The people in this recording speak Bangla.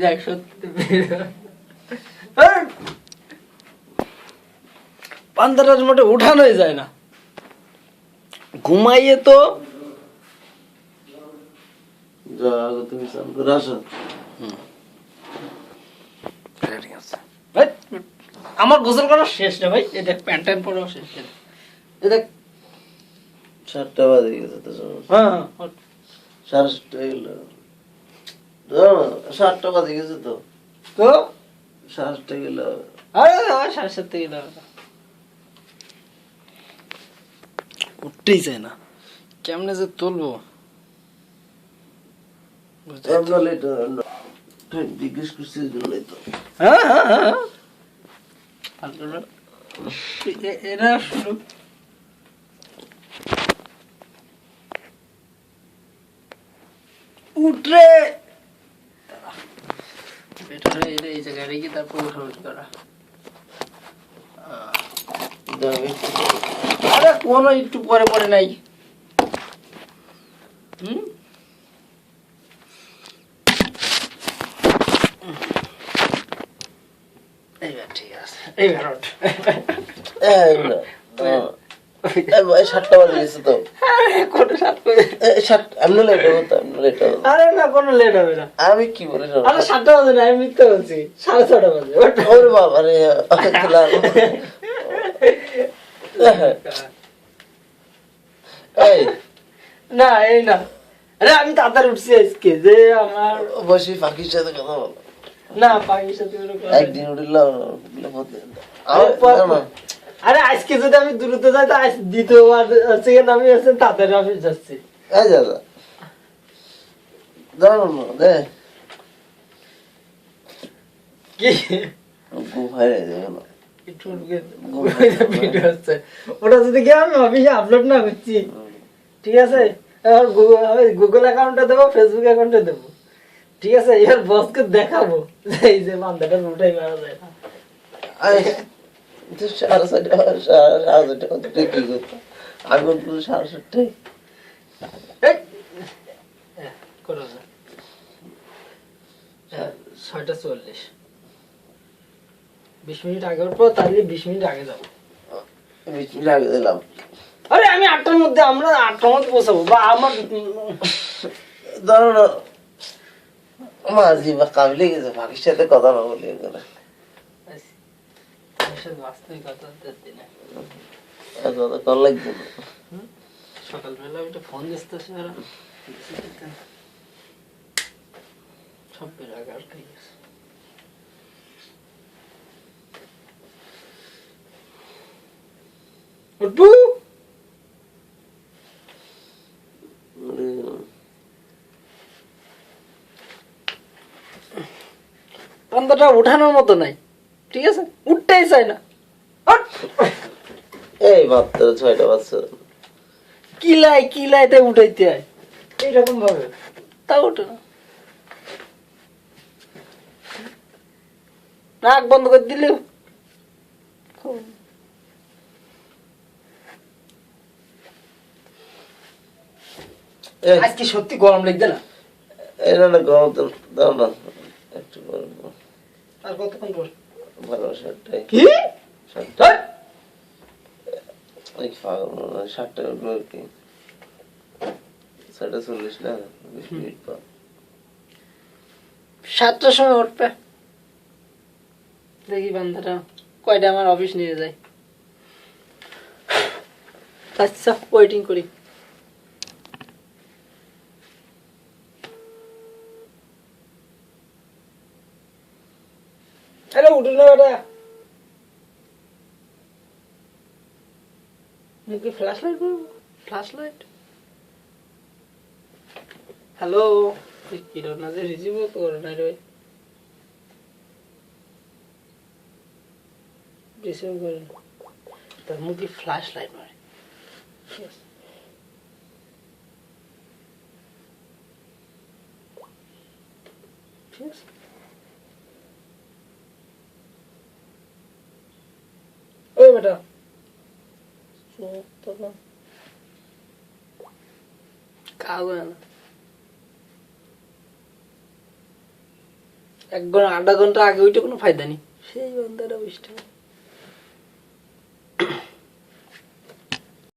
দেখ সত্যি পান্তাটার মোটে উঠানোই যায় না, ঘুমাইয়ে তো তুমি স্নান করে আসো। আমার গোসল করা শেষ রে ভাই, এই দেখ প্যান্ট ট্যান্ট পরেও শেষ, এই দেখ 7টা বাজে গেছে তো। হ্যাঁ 7:30 গেল, 7টা বাজে গেছে তো। তো 7টা গেল। আরে 7:30 থেকে উঠতেই চায় না, কেমনে যে তুলবো। জিজ্ঞেস করছিস জন্যই তো। হ্যাঁ হ্যাঁ হ্যাঁ এরা শুরু উঠরে বেটারে এই জায়গায় রেখে তারপর উঠাউঠি করা। আরে কোনো একটু পরে পরে নাই। এইবার ঠিক আছে, এইবার ওঠ। 7টা বাজে গেছে তো। আরে না কোনো লেট হবে না। আমি কি বলি? আরে 7টা বাজে না, আমি মিথ্যা বলছি, 6:30 বাজে। ওরে বাবা রে, এই না এই না, আরে আমি তাড়াতাড়ি উঠছি আজকে, যে আমার বসে পাখির সাথে কথা বলো না, পাখির সাথে একদিন উঠলাম। আরে আজকে যদি আমি দ্রুত যাই তো আজ দ্বিতীয়বার সেকেন্ড আমি আছেন তাড়াতাড়ি অফিস যাচ্ছি। এই দাদা দাঁড়ানো দে কি ঘুমাই না, ওটা যদি গিয়ে আমি অফিসে আপলোড না করছি, ঠিক আছে, গুগল অ্যাকাউন্টে দেবো, ফেসবুক অ্যাকাউন্টে দেবো, ঠিক আছে, এবার বসকে দেখাবো এই যে মান্দাটা উঠাই মারা যায় না। আগুন 7:30। 6:40, 20 মিনিট আগে উঠবো, তাহলে 20 মিনিট আগে যাবো। 20 মিনিট আগে দিলাম। আরে আমি 8টার মধ্যে, আমরা 8টার মধ্যে পৌঁছাবো, বা আমার ধরো মাঝি বা কাবিলে গেছে পাখির সাথে কথা না বলি কথা কল লাগবে না। সকালবেলা একটা ফোন দিতেছে, সব বেড়াগার খাই গেছে। পান্তাটা উঠানোর মতো নাই, ঠিক আছে, উঠতেই চাই না। এই মাত্র 6টা বাজছে, কিলাই তাই উঠাইতে হয় এইরকম ভাবে, তা ওঠে না। নাক বন্ধ করে দিলেও আজকে সত্যি গরম লাগছে না? এটা না গরম তো দাও না একটু গরম। আর কতক্ষণ পর? ভালো 7টায়। কি 7টা? এই পাগল না, 7টায় উঠবো কি? 7:40 না, 20 মিনিট পর। 7টার সময় উঠবে, দেখি বান্ধাটা কয়টা আমার অফিস নিয়ে যায়। আচ্ছা ওয়েটিং করি। আরে উঠে না বেটা, মুখে ফ্ল্যাশ লাইট করবো, ফ্ল্যাশ লাইট। হ্যালো, কিরণ না যে রিসিভ করে না রে, রিসিভ করে না, তার মুখে ফ্ল্যাশ লাইট মারে। ঠিক আছে, ওই বেটা কাজ হয় না, আধা ঘন্টা আগে ওইটা কোনো ফায়দা নেই সেই বান্দাটা 20 টাকা